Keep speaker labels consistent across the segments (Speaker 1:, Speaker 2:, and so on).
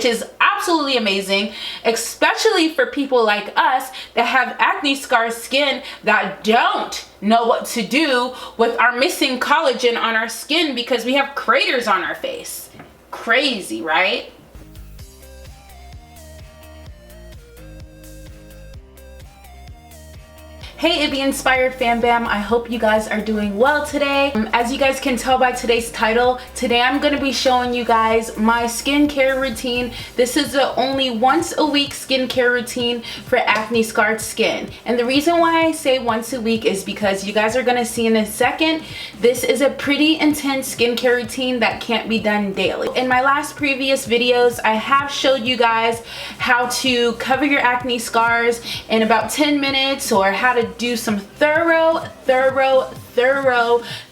Speaker 1: which is absolutely amazing, especially for people like us that have acne scar skin that don't know what to do with our missing collagen on our skin because we have craters on our face. Crazy, right? Hey IBBY Inspired FamBam, I hope you guys are doing well today. As you guys can tell by today's title, today I'm going to be showing you guys my skincare routine. This is the only once a week skincare routine for acne scarred skin. And the reason why I say once a week is because you guys are going to see in a second, this is a pretty intense skincare routine that can't be done daily. In my last previous videos, I have showed you guys how to cover your acne scars in about 10 minutes or how to do some thorough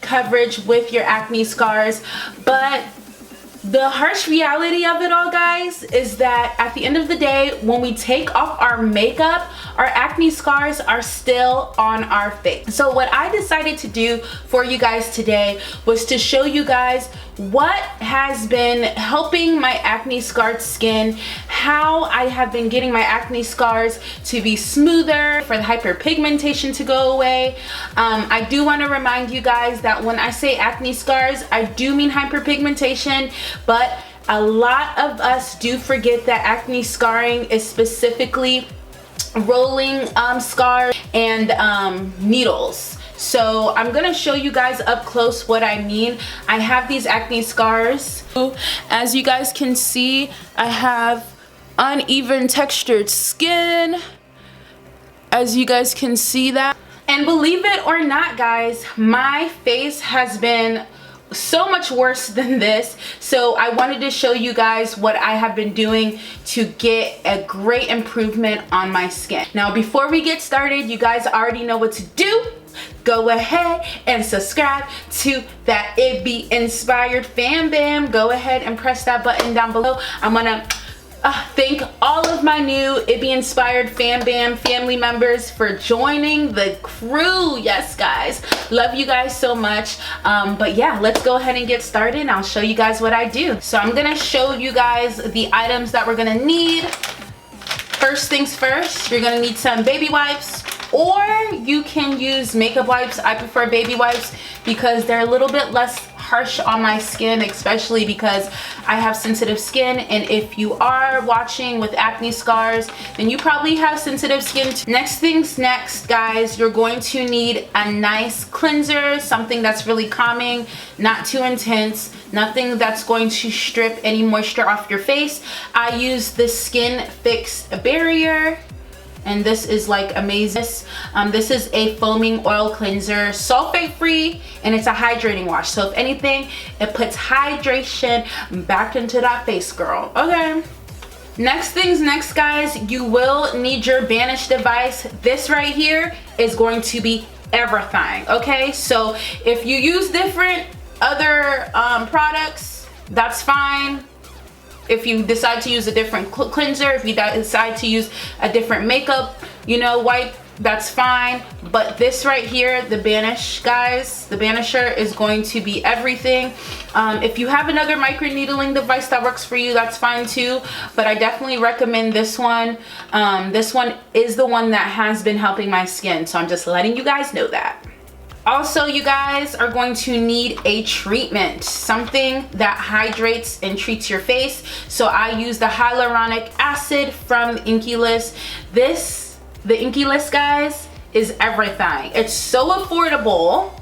Speaker 1: coverage with your acne scars. But the harsh reality of it all, guys, is that at the end of the day, when we take off our makeup, our acne scars are still on our face. So what I decided to do for you guys today was to show you guys what has been helping my acne scarred skin, how I have been getting my acne scars to be smoother, for the hyperpigmentation to go away. I do want to remind you guys that when I say acne scars, I do mean hyperpigmentation, but a lot of us do forget that acne scarring is specifically rolling scars and needles. So I'm gonna show you guys up close what I mean. I have these acne scars. As you guys can see, I have uneven textured skin. As you guys can see that. And believe it or not, guys, my face has been so much worse than this. So I wanted to show you guys what I have been doing to get a great improvement on my skin. Now, before we get started, you guys already know what to do. Go ahead and subscribe to that IBBY Inspired FamBam. Go ahead and press that button down below. I'm gonna thank all of my new IBBY Inspired FamBam family members for joining the crew. Yes, guys, love you guys so much. But yeah, let's go ahead and get started and I'll show you guys what I do. So I'm gonna show you guys the items that we're gonna need. First things first, you're gonna need some baby wipes, or you can use makeup wipes. I prefer baby wipes because they're a little bit less harsh on my skin, especially because I have sensitive skin. And if you are watching with acne scars, then you probably have sensitive skin too. Next things next, guys, you're going to need a nice cleanser, something that's really calming, not too intense, nothing that's going to strip any moisture off your face. I use the Skinfix barrier, and this is like amazing. This is a foaming oil cleanser, sulfate free, and it's a hydrating wash. So if anything, it puts hydration back into that face, girl. Okay. Next things next, guys, you will need your Banish device. This right here is going to be everything. Okay, so if you use different other products, that's fine. If you decide to use a different cleanser, if you decide to use a different makeup, wipe, that's fine. But this right here, the Banish, guys, the Banisher is going to be everything. If you have another microneedling device that works for you, that's fine too. But I definitely recommend this one. This one is the one that has been helping my skin. So I'm just letting you guys know that. Also, you guys are going to need a treatment, something that hydrates and treats your face. So I use the hyaluronic acid from the INKEY List. The INKEY List, guys, is everything. It's so affordable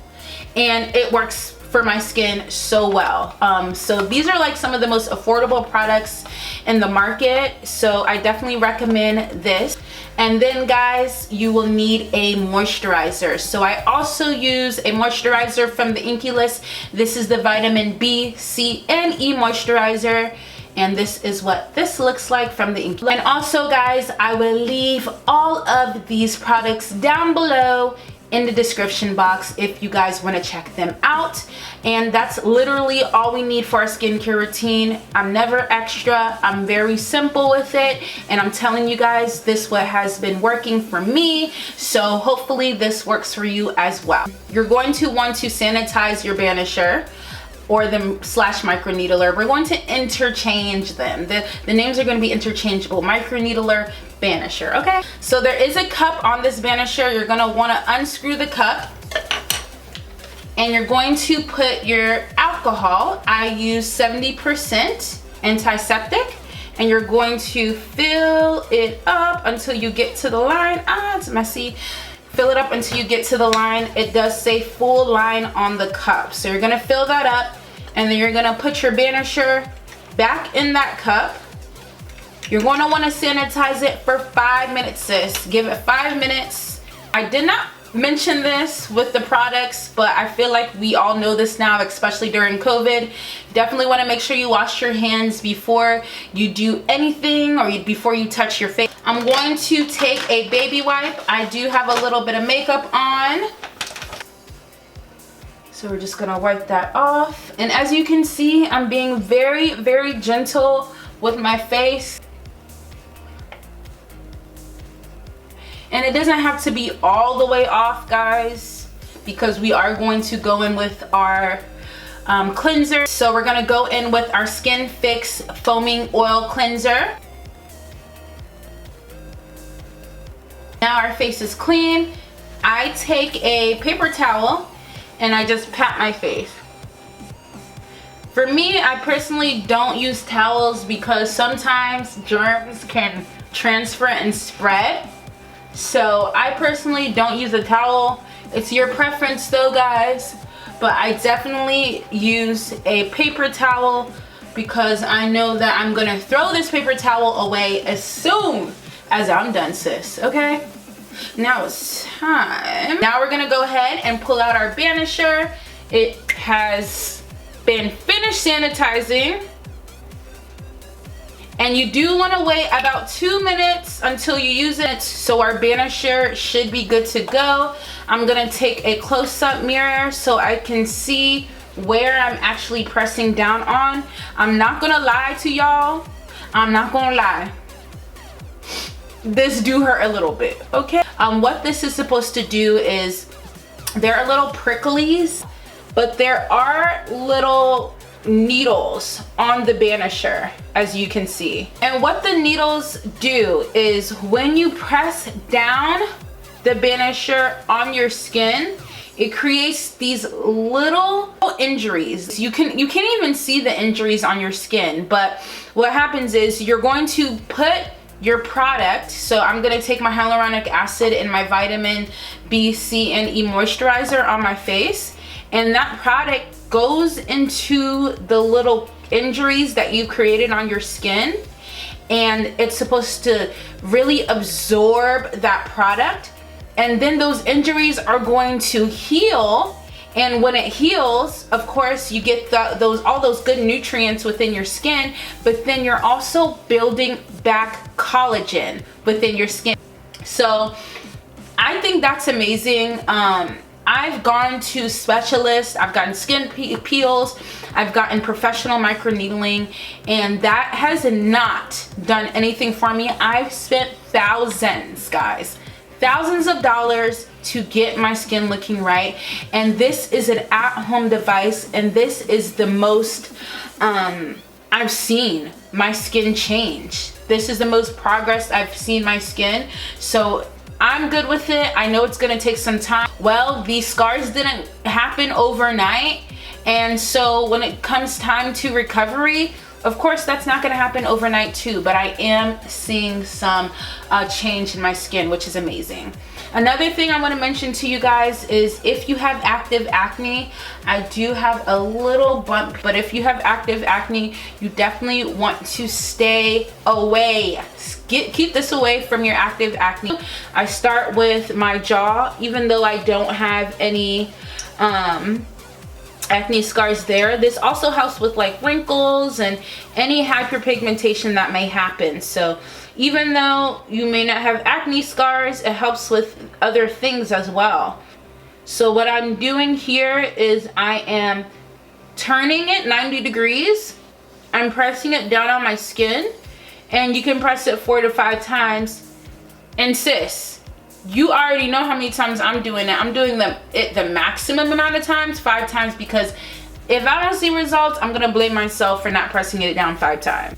Speaker 1: and it works for my skin so well. So these are like some of the most affordable products in the market. So I definitely recommend this. And then, guys, you will need a moisturizer. So I also use a moisturizer from the INKEY List. This is the vitamin B, C, and E moisturizer. And this is what this looks like from the INKEY List. And also, guys, I will leave all of these products down below in the description box if you guys want to check them out. And that's literally all we need for our skincare routine. I'm never extra. I'm very simple with it, and I'm telling you guys, this what has been working for me, so hopefully this works for you as well. You're going to want to sanitize your Banisher. or the slash microneedler. We're going to interchange them. The names are going to be interchangeable. Microneedler, Banisher, okay? So there is a cup on this Banisher. You're going to want to unscrew the cup, and you're going to put your alcohol. I use 70% antiseptic, and you're going to fill it up until you get to the line. It's messy. Fill it up until you get to the line. It does say full line on the cup. So you're gonna fill that up, and then you're gonna put your Banisher back in that cup. You're gonna wanna sanitize it for 5 minutes, sis. Give it 5 minutes. I did not mention this with the products, but I feel like we all know this now, especially during COVID. Definitely want to make sure you wash your hands before you do anything, or before you touch your face. I'm going to take a baby wipe. I do have a little bit of makeup on, so we're just gonna wipe that off. And as you can see, I'm being very, very gentle with my face. And it doesn't have to be all the way off, guys, because we are going to go in with our cleanser. So we're gonna go in with our Skinfix Foaming Oil Cleanser. Now our face is clean. I take a paper towel and I just pat my face. For me, I personally don't use towels because sometimes germs can transfer and spread. So I personally don't use a towel. It's your preference though, guys, but I definitely use a paper towel because I know that I'm gonna throw this paper towel away as soon as I'm done, sis, okay? Now it's time. Now we're gonna go ahead and pull out our Banisher. It has been finished sanitizing. And you do want to wait about 2 minutes until you use it, so our Banisher should be good to go. I'm gonna take a close-up mirror so I can see where I'm actually pressing down on. I'm not gonna lie to y'all. I'm not gonna lie. This do hurt a little bit, okay? What this is supposed to do is, there are little pricklies, but there are little needles on the Banisher, as you can see. And what the needles do is, when you press down the Banisher on your skin, it creates these little injuries. You can't even see the injuries on your skin, but what happens is you're going to put your product, so I'm gonna take my hyaluronic acid and my vitamin B, C, and E moisturizer on my face, and that product goes into the little injuries that you created on your skin, and it's supposed to really absorb that product, and then those injuries are going to heal. And when it heals, of course, you get all those good nutrients within your skin, but then you're also building back collagen within your skin. So I think that's amazing. I've gone to specialists, I've gotten skin peels, I've gotten professional microneedling, and that has not done anything for me. I've spent thousands, guys, thousands of dollars to get my skin looking right, and this is an at-home device, and this is the most I've seen my skin change. This is the most progress I've seen my skin, so I'm good with it. I know it's gonna take some time. Well, these scars didn't happen overnight, and so when it comes time to recovery, of course that's not gonna happen overnight too, but I am seeing some change in my skin, which is amazing. Another thing I want to mention to you guys is, if you have active acne, I do have a little bump, but if you have active acne, you definitely want to stay away. Keep this away from your active acne. I start with my jaw, even though I don't have any acne scars there. This also helps with like wrinkles and any hyperpigmentation that may happen. So even though you may not have acne scars, it helps with other things as well. So what I'm doing here is I am turning it 90 degrees. I'm pressing it down on my skin, and you can press it 4 to 5 times. And sis, you already know how many times I'm doing it. I'm doing the maximum amount of times, 5 times, because If I don't see results, I'm gonna blame myself for not pressing it down 5 times.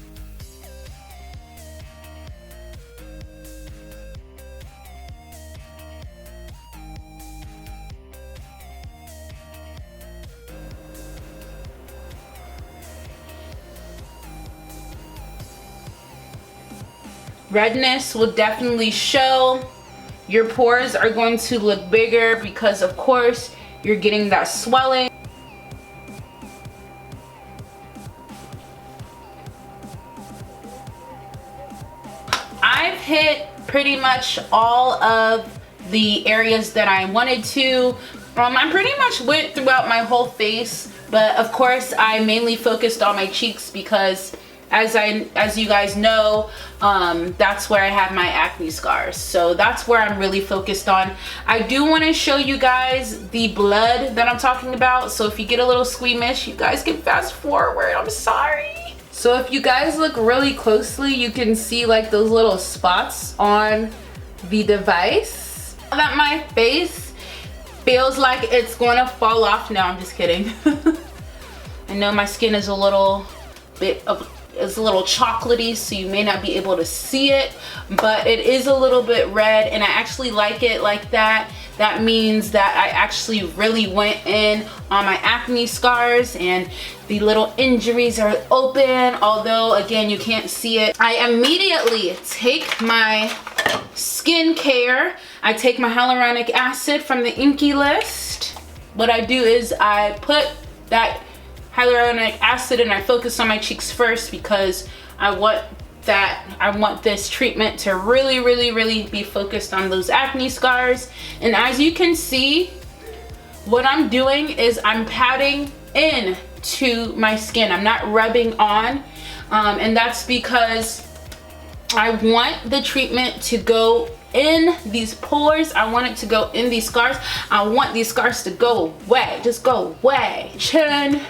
Speaker 1: Redness will definitely show. Your pores are going to look bigger because of course you're getting that swelling. I've hit pretty much all of the areas that I wanted to. I pretty much went throughout my whole face, but of course I mainly focused on my cheeks because as you guys know, that's where I have my acne scars. So that's where I'm really focused on. I do want to show you guys the blood that I'm talking about. So if you get a little squeamish, you guys can fast forward. I'm sorry. So if you guys look really closely, you can see like those little spots on the device. That my face feels like it's going to fall off. No, I'm just kidding. I know my skin is a little bit of it's a little chocolatey, so you may not be able to see it, but it is a little bit red, and I actually like it like that. That means that I actually really went in on my acne scars, and the little injuries are open, although again you can't see it. I immediately take my skincare. I take my hyaluronic acid from the INKEY list. What I do is I put that hyaluronic acid and I focus on my cheeks first because I want this treatment to really be focused on those acne scars. And as you can see, what I'm doing is I'm patting in to my skin. I'm not rubbing on, and that's because I want the treatment to go in these pores. I want it to go in these scars. I want these scars to go away. Just go away. Chin.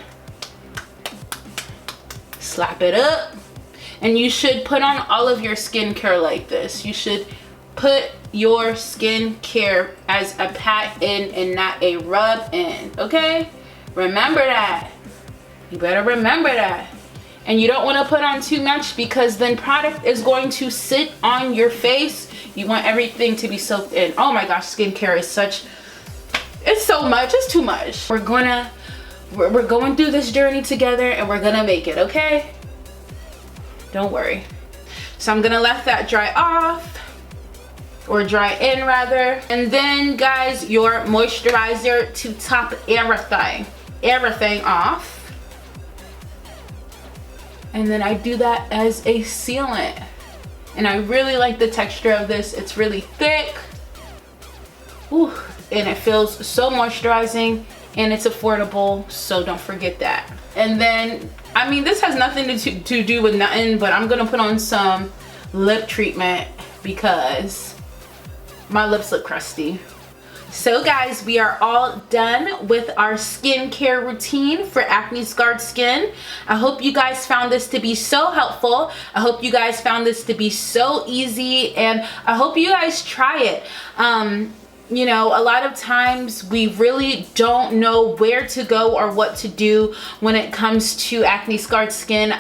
Speaker 1: Slap it up. And you should put on all of your skincare like this. You should put your skincare as a pat in and not a rub in. Okay? Remember that. You better remember that. And you don't want to put on too much because then product is going to sit on your face. You want everything to be soaked in. Oh my gosh, skincare is such, it's so much, it's too much. We're going through this journey together and we're gonna make it, okay? Don't worry. So I'm gonna let that dry off, or dry in rather. And then guys, your moisturizer to top everything off. And then I do that as a sealant. And I really like the texture of this. It's really thick. Ooh, and it feels so moisturizing, and it's affordable, so don't forget that. And then, I mean, this has nothing to do with nothing, but I'm gonna put on some lip treatment because my lips look crusty. So guys, we are all done with our skincare routine for acne scarred skin. I hope you guys found this to be so helpful. I hope you guys found this to be so easy, and I hope you guys try it. You know, a lot of times we really don't know where to go or what to do when it comes to acne scarred skin.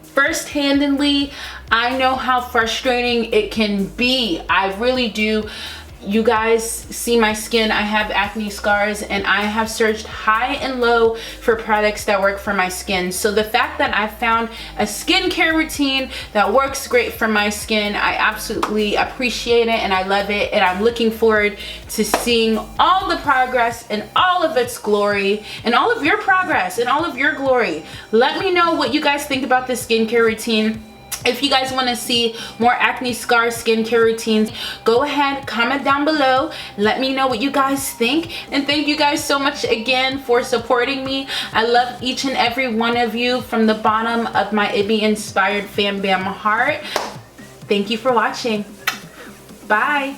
Speaker 1: First-handedly, I know how frustrating it can be. I really do. You guys see my skin. I have acne scars, and I have searched high and low for products that work for my skin. So the fact that I found a skincare routine that works great for my skin, I absolutely appreciate it, and I love it, and I'm looking forward to seeing all the progress and all of its glory, and all of your progress and all of your glory. Let me know what you guys think about this skincare routine. If you guys want to see more acne scar skincare routines, go ahead, comment down below. Let me know what you guys think. And thank you guys so much again for supporting me. I love each and every one of you from the bottom of my IBBY Inspired Fam Bam heart. Thank you for watching. Bye.